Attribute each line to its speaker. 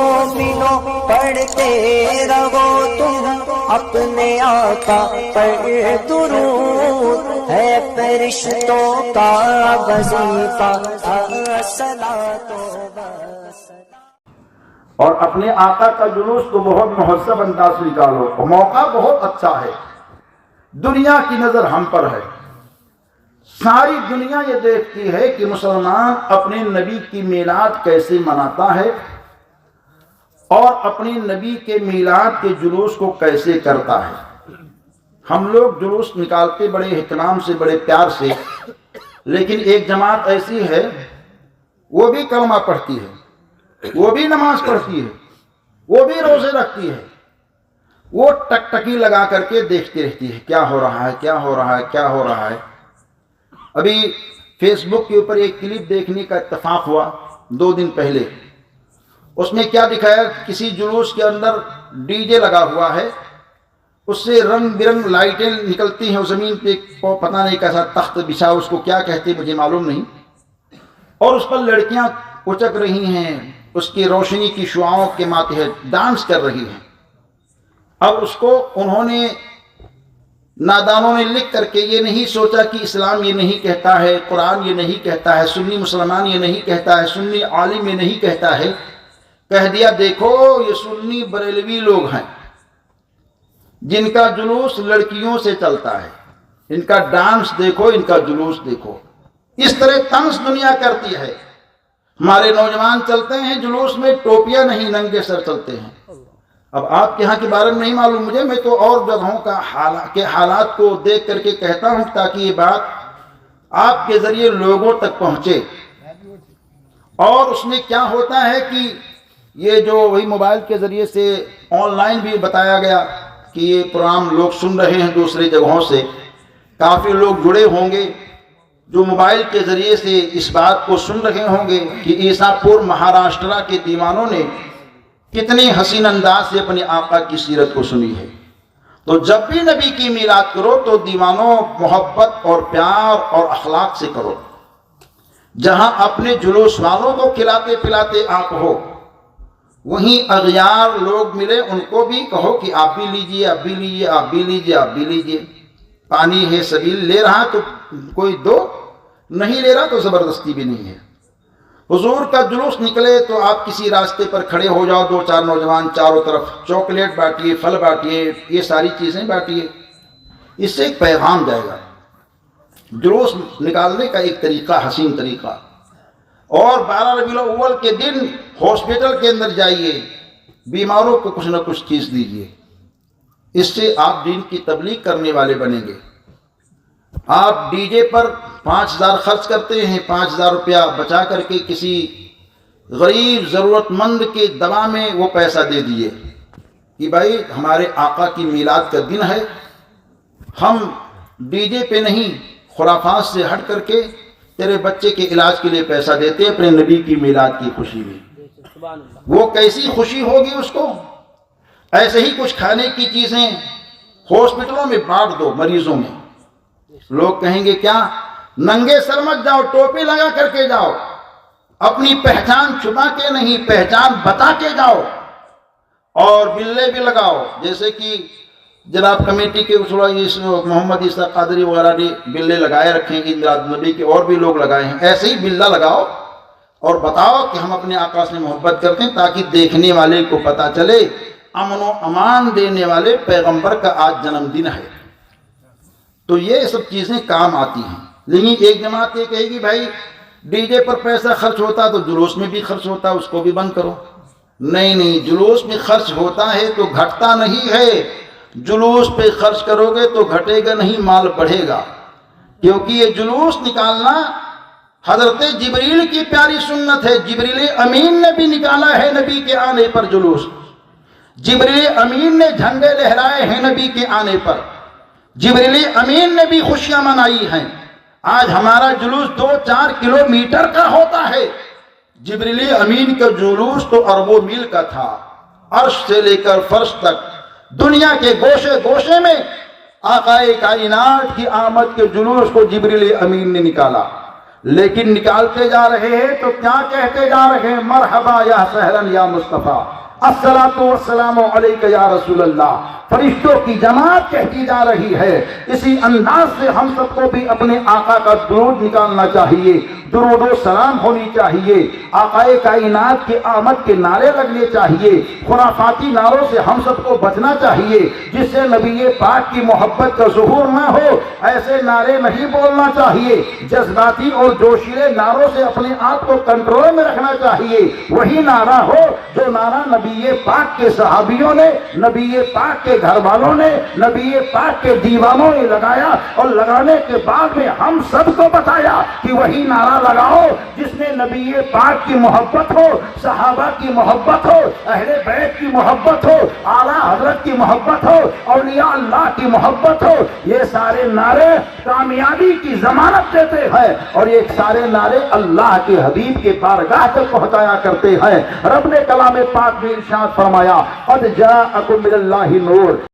Speaker 1: مومنوں پڑھتے رہو تم اپنے آقا پر درود، ہے فرشتوں کا وظیفہ الصلاۃ والسلام۔
Speaker 2: اور اپنے آقا کا جلوس تو بہت مہذب انداز سے نکالو، موقع بہت اچھا ہے، دنیا کی نظر ہم پر ہے، ساری دنیا یہ دیکھتی ہے کہ مسلمان اپنے نبی کی میلاد کیسے مناتا ہے اور اپنے نبی کے میلاد کے جلوس کو کیسے کرتا ہے۔ ہم لوگ جلوس نکالتے بڑے اہتمام سے، بڑے پیار سے، لیکن ایک جماعت ایسی ہے وہ بھی کلمہ پڑھتی ہے، وہ بھی نماز پڑھتی ہے، وہ بھی روزے رکھتی ہے، وہ ٹکٹکی لگا کر کے دیکھتی رہتی ہے کیا ہو رہا ہے، کیا ہو رہا ہے، کیا ہو رہا ہے۔ ابھی فیس بک کے اوپر ایک کلپ دیکھنے کا اتفاق ہوا 2 دن پہلے، اس میں کیا دکھایا، کسی جلوس کے اندر ڈی جے لگا ہوا ہے، اس سے رنگ برنگ لائٹیں نکلتی ہیں، زمین پہ پتہ نہیں کیسا تخت بچھا، اس کو کیا کہتے مجھے معلوم نہیں، اور اس پر لڑکیاں اچک رہی ہیں، اس کی روشنی کی شعاؤں کے ماتحت ڈانس کر رہی ہیں۔ اب اس کو انہوں نے، نادانوں نے لکھ کر کے یہ نہیں سوچا کہ اسلام یہ نہیں کہتا ہے، قرآن یہ نہیں کہتا ہے، سنی مسلمان یہ نہیں کہتا ہے، سنی عالم یہ نہیں کہتا ہے، کہہ دیا دیکھو یہ سنی بریلوی لوگ ہیں جن کا جلوس لڑکیوں سے چلتا ہے، ان کا ڈانس دیکھو، ان کا جلوس دیکھو۔ اس طرح طنز دنیا کرتی ہے۔ ہمارے نوجوان چلتے ہیں جلوس میں ٹوپیاں نہیں، ننگے سر چلتے ہیں۔ اب آپ کے ہاں کے بارے میں نہیں معلوم مجھے، میں تو اور جگہوں کے حالات کو دیکھ کر کے کہتا ہوں تاکہ یہ بات آپ کے ذریعے لوگوں تک پہنچے۔ اور اس میں کیا ہوتا ہے کہ یہ جو وہی موبائل کے ذریعے سے آن لائن بھی بتایا گیا کہ یہ پروگرام لوگ سن رہے ہیں دوسری جگہوں سے، کافی لوگ جڑے ہوں گے جو موبائل کے ذریعے سے اس بات کو سن رہے ہوں گے کہ عیسیٰ پور مہاراشٹرا کے دیوانوں نے کتنی حسین انداز سے اپنے آقا کی سیرت کو سنی ہے۔ تو جب بھی نبی کی میلاد کرو تو دیوانوں محبت اور پیار اور اخلاق سے کرو۔ جہاں اپنے جلوس والوں کو کھلاتے پلاتے آپ ہو، وہیں اغیار لوگ ملے ان کو بھی کہو کہ آپ بھی لیجئے، آپ بھی لیجئے، آپ بھی لیجئے، آپ بھی لیجئے۔ پانی ہے سبیل، لے رہا تو کوئی دو، نہیں لے رہا تو زبردستی بھی نہیں ہے۔ حضور کا جلوس نکلے تو آپ کسی راستے پر کھڑے ہو جاؤ، 2-4 نوجوان چاروں طرف چاکلیٹ بانٹیے، پھل بانٹیے، یہ ساری چیزیں بانٹیے، اس سے ایک پیغام جائے گا۔ جلوس نکالنے کا ایک طریقہ، حسین طریقہ۔ اور 12 ربیع الاول کے دن ہاسپٹل کے اندر جائیے، بیماروں کو کچھ نہ کچھ چیز دیجیے، اس سے آپ دین کی تبلیغ کرنے والے بنیں گے۔ آپ ڈی جے پر 5000 خرچ کرتے ہیں، 5000 روپیہ بچا کر کے کسی غریب ضرورت مند کے دوا میں وہ پیسہ دے دیجیے کہ بھائی ہمارے آقا کی میلاد کا دن ہے، ہم ڈی جے پہ نہیں، خرافات سے ہٹ کر کے تیرے بچے کے علاج کے لیے پیسہ دیتے ہیں اپنے نبی کی میلاد کی خوشی میں۔ وہ کیسی خوشی ہوگی اس کو؟ ایسے ہی کچھ کھانے کی چیزیں ہاسپٹلوں میں بانٹ دو مریضوں میں۔ لوگ کہیں گے کیا؟ ننگے سر مت جاؤ، ٹوپی لگا کر کے جاؤ، اپنی پہچان چھپا کے نہیں، پہچان بتا کے جاؤ، اور بلے بھی لگاؤ، جیسے کہ جناب کمیٹی کے محمد عیسیٰ قادری وغیرہ نے بلے لگائے رکھے ہیں، میلاد نبی کے اور بھی لوگ لگائے ہیں، ایسے ہی بلہ لگاؤ اور بتاؤ کہ ہم اپنے آقا سے محبت کرتے ہیں، تاکہ دیکھنے والے کو پتہ چلے امن و امان دینے والے پیغمبر کا آج جنم دن ہے۔ تو یہ سب چیزیں کام آتی ہیں۔ لیکن ایک جماعت یہ کہے گی بھائی ڈی جے پر پیسہ خرچ ہوتا تو جلوس میں بھی خرچ ہوتا، اس کو بھی بند کرو۔ نہیں، جلوس میں خرچ ہوتا ہے تو گھٹتا نہیں ہے، جلوس پہ خرچ کرو گے تو گھٹے گا نہیں، مال بڑھے گا، کیونکہ یہ جلوس نکالنا حضرت جبریل کی پیاری سنت ہے۔ جبریل امین نے بھی نکالا ہے نبی کے آنے پر جلوس، جبریل امین نے جھنڈے لہرائے ہیں نبی کے آنے پر، جبریل امین نے بھی خوشیاں منائی ہیں۔ آج ہمارا جلوس 2-4 کلومیٹر کا ہوتا ہے، جبریل امین کا جلوس تو اربوں میل کا تھا، عرش سے لے کر فرش تک دنیا کے گوشے گوشے میں آقائے کائنات کی آمد کے جلوس کو جبریل امین نے نکالا۔ لیکن نکالتے جا رہے ہیں تو کیا کہتے جا رہے ہیں؟ مرحبا یا سہرن یا مصطفیٰ، الصلاۃ والسلام علیک یا رسول اللہ۔ فرشتوں کی جماعت کہتی جا رہی ہے۔ اسی انداز سے ہم سب کو بھی اپنے آقا کا درود نکالنا چاہیے، درود و سلام ہونی چاہیے، آقا کائنات کے آمد کے نعرے لگنے چاہیے، خرافاتی نعروں سے ہم سب کو بچنا چاہیے جس سے نبی پاک کی محبت کا ظہور نہ ہو۔ ایسے نعرے نہیں بولنا چاہیے، جذباتی اور جوشیلے نعروں سے اپنے آپ کو کنٹرول میں رکھنا چاہیے۔ وہی نعرہ ہو جو نعرہ نبی پاک کے صحابیوں نے، نبی پاک کے گھر والوں نے، نبی پاک کے دیوانوں نے لگایا، اور لگانے کے بعد میں ہم سب کو بتایا کہ وہی نعرہ لگاؤ جس میں نبی پاک کی محبت ہو، صحابہ کی محبت ہو، اہل بیت کی محبت ہو، اعلیٰ حضرت کی محبت ہو، اولیاء اللہ کی محبت ہو۔ یہ سارے نعرے کامیابی کی ضمانت دیتے ہیں، اور یہ سارے نعرے اللہ کے حبیب کے بارگاہ تک پہنچایا کرتے ہیں۔ رب نے کلام پاک میں ارشاد فرمایا، قد جاءکم من اللہ نور،